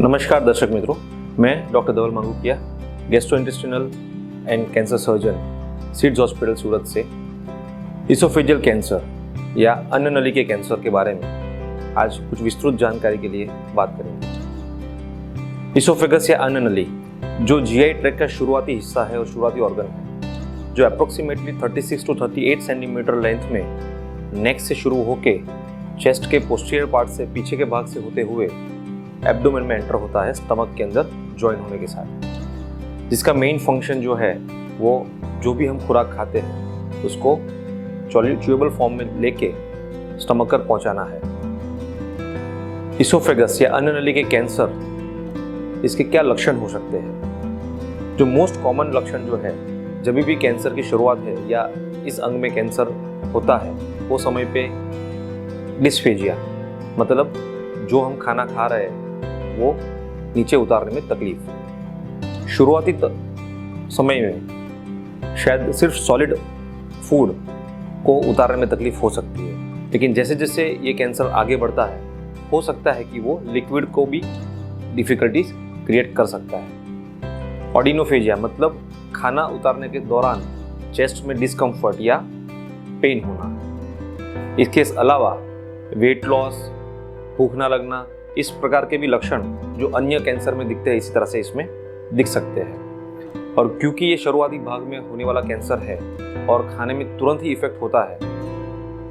नमस्कार दर्शक मित्रों, मैं doctor Dhaval Mangukiya, gastrointestinal and cancer surgeon, SIDS hospital Surat से इसोफेजियल कैंसर या अन्न नली के कैंसर के बारे में आज कुछ विस्तृत जानकारी के लिए बात करेंगे। इसोफेगस या अन्न नली जो जीआई ट्रैक्ट का शुरुआती हिस्सा है और शुरुआती ऑर्गन है, जो अप्रोक्सीमेटली 36 to 38 सेंटीमीटर लेंथ में नेक से शुरू होके चेस्ट के पोस्टीरियर पार्ट से पीछे के भाग से होते हुए एब्डोमेन में एंटर होता है स्टमक के अंदर ज्वाइन होने के साथ, जिसका मेन फंक्शन जो है वो जो भी हम खुराक खाते हैं उसको च्यूएबल फॉर्म में लेके स्टमक तक पहुंचाना है। इसोफेगस या अन्न नली के कैंसर, इसके क्या लक्षण हो सकते हैं? जो मोस्ट कॉमन लक्षण जो है जब भी कैंसर की शुरुआत है या इस अंग में कैंसर होता है वो समय पे डिस्फेजिया, मतलब जो हम खाना खा रहे हैं वो नीचे उतारने में तकलीफ। शुरुआती समय में शायद सिर्फ सॉलिड फूड को उतारने में तकलीफ हो सकती है, लेकिन जैसे जैसे ये कैंसर आगे बढ़ता है हो सकता है कि वो लिक्विड को भी डिफिकल्टीज क्रिएट कर सकता है। ऑडिनोफेजिया मतलब खाना उतारने के दौरान चेस्ट में डिस्कम्फर्ट या पेन होना। इसके अलावा वेट लॉस, भूख ना लगना, इस प्रकार के भी लक्षण जो अन्य कैंसर में दिखते हैं इसी तरह से इसमें दिख सकते हैं। और क्योंकि ये शुरुआती भाग में होने वाला कैंसर है और खाने में तुरंत ही इफेक्ट होता है,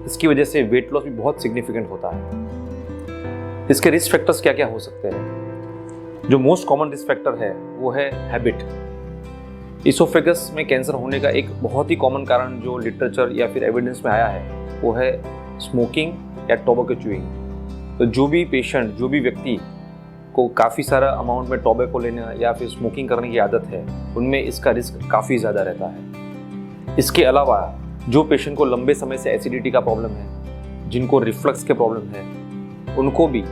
इसकी वजह से वेट लॉस भी बहुत सिग्निफिकेंट होता है। इसके रिस्क फैक्टर्स क्या क्या हो सकते हैं? जो मोस्ट कॉमन रिस्क फैक्टर है वो है हैबिट। इसोफेगस में कैंसर होने का एक बहुत ही कॉमन कारण जो लिटरेचर या फिर एविडेंस में आया है वो है स्मोकिंग या टोबैको च्यूइंग। तो जो भी पेशेंट, जो भी व्यक्ति को काफ़ी सारा अमाउंट में टोबैको लेना या फिर स्मोकिंग करने की आदत है उनमें इसका रिस्क काफ़ी ज़्यादा रहता है। इसके अलावा जो पेशेंट को लंबे समय से एसिडिटी का प्रॉब्लम है, जिनको रिफ्लक्स के प्रॉब्लम है, उनको भी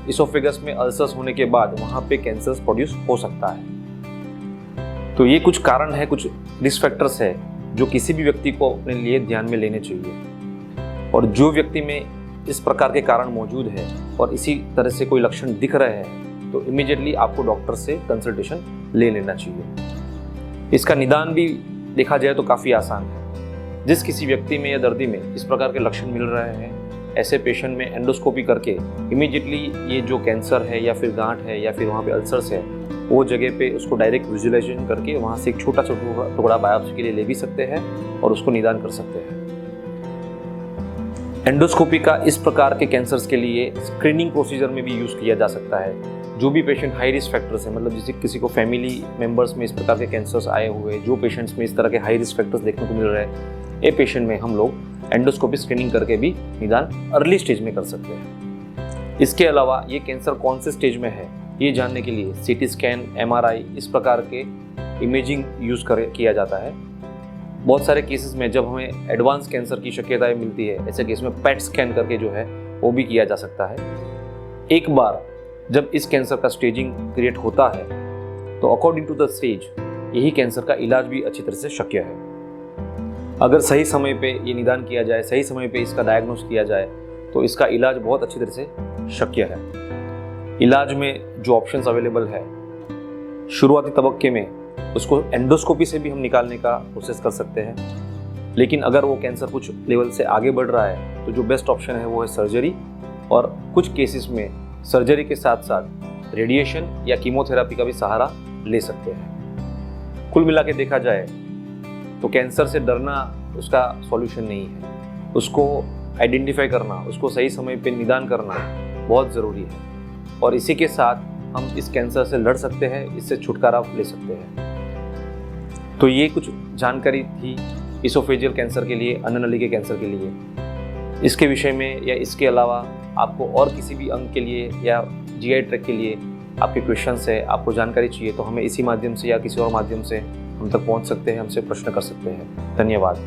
इसोफेगस में अल्सर्स होने के बाद वहाँ पे कैंसर प्रोड्यूस हो सकता है। तो ये कुछ कारण है, कुछ रिस्क फैक्टर्स है जो किसी भी व्यक्ति को अपने लिए ध्यान में लेने चाहिए। और जो व्यक्ति में इस प्रकार के कारण मौजूद है और इसी तरह से कोई लक्षण दिख रहे हैं तो इमीडिएटली आपको डॉक्टर से कंसल्टेशन ले लेना चाहिए। इसका निदान भी देखा जाए तो काफ़ी आसान है। जिस किसी व्यक्ति में या दर्दी में इस प्रकार के लक्षण मिल रहे हैं, ऐसे पेशेंट में एंडोस्कोपी करके इमीडिएटली ये जो कैंसर है या फिर गांठ है या फिर वहाँ पे अल्सर्स है वो जगह पे उसको डायरेक्ट विजुअलाइजेशन करके वहाँ से एक छोटा सा टुकड़ा बायोप्सी के लिए ले भी सकते हैं और उसको निदान कर सकते हैं। एंडोस्कोपी का इस प्रकार के कैंसर्स के लिए स्क्रीनिंग प्रोसीजर में भी यूज़ किया जा सकता है। जो भी पेशेंट हाई रिस्क फैक्टर्स हैं, मतलब जैसे किसी को फैमिली मेंबर्स में इस प्रकार के कैंसर्स आए हुए, जो पेशेंट्स में इस तरह के हाई रिस्क फैक्टर्स देखने को मिल रहे हैं, ये पेशेंट में हम लोग एंडोस्कोपी स्क्रीनिंग करके भी निदान अर्ली स्टेज में कर सकते हैं। इसके अलावा ये कैंसर कौन से स्टेज में है ये जानने के लिए सीटी स्कैन, एमआरआई, इस प्रकार के इमेजिंग यूज़ किया जाता है। बहुत सारे केसेस में जब हमें एडवांस कैंसर की शक्यताएं मिलती है, ऐसे केस में पेट स्कैन करके जो है वो भी किया जा सकता है। एक बार जब इस कैंसर का स्टेजिंग क्रिएट होता है तो अकॉर्डिंग टू द स्टेज यही कैंसर का इलाज भी अच्छी तरह से शक्य है। अगर सही समय पे ये निदान किया जाए, सही समय पे इसका डायग्नोस किया जाए तो इसका इलाज बहुत अच्छी तरह से शक्य है। इलाज में जो ऑप्शंस अवेलेबल है, शुरुआती तबक्के में उसको एंडोस्कोपी से भी हम निकालने का प्रोसेस कर सकते हैं, लेकिन अगर वो कैंसर कुछ लेवल से आगे बढ़ रहा है तो जो बेस्ट ऑप्शन है वो है सर्जरी। और कुछ केसेस में सर्जरी के साथ साथ रेडिएशन या कीमोथेरेपी का भी सहारा ले सकते हैं। कुल मिला के देखा जाए तो कैंसर से डरना उसका सॉल्यूशन नहीं है। उसको आइडेंटिफाई करना, उसको सही समय पे निदान करना बहुत ज़रूरी है और इसी के साथ हम इस कैंसर से लड़ सकते हैं, इससे छुटकारा ले सकते हैं। तो ये कुछ जानकारी थी इसोफेजियल कैंसर के लिए, अन्न नली के कैंसर के लिए। इसके विषय में या इसके अलावा आपको और किसी भी अंग के लिए या जीआई ट्रैक्ट के लिए आपके क्वेश्चंस है, आपको जानकारी चाहिए तो हमें इसी माध्यम से या किसी और माध्यम से हम तक पहुंच सकते हैं, हमसे प्रश्न कर सकते हैं। धन्यवाद।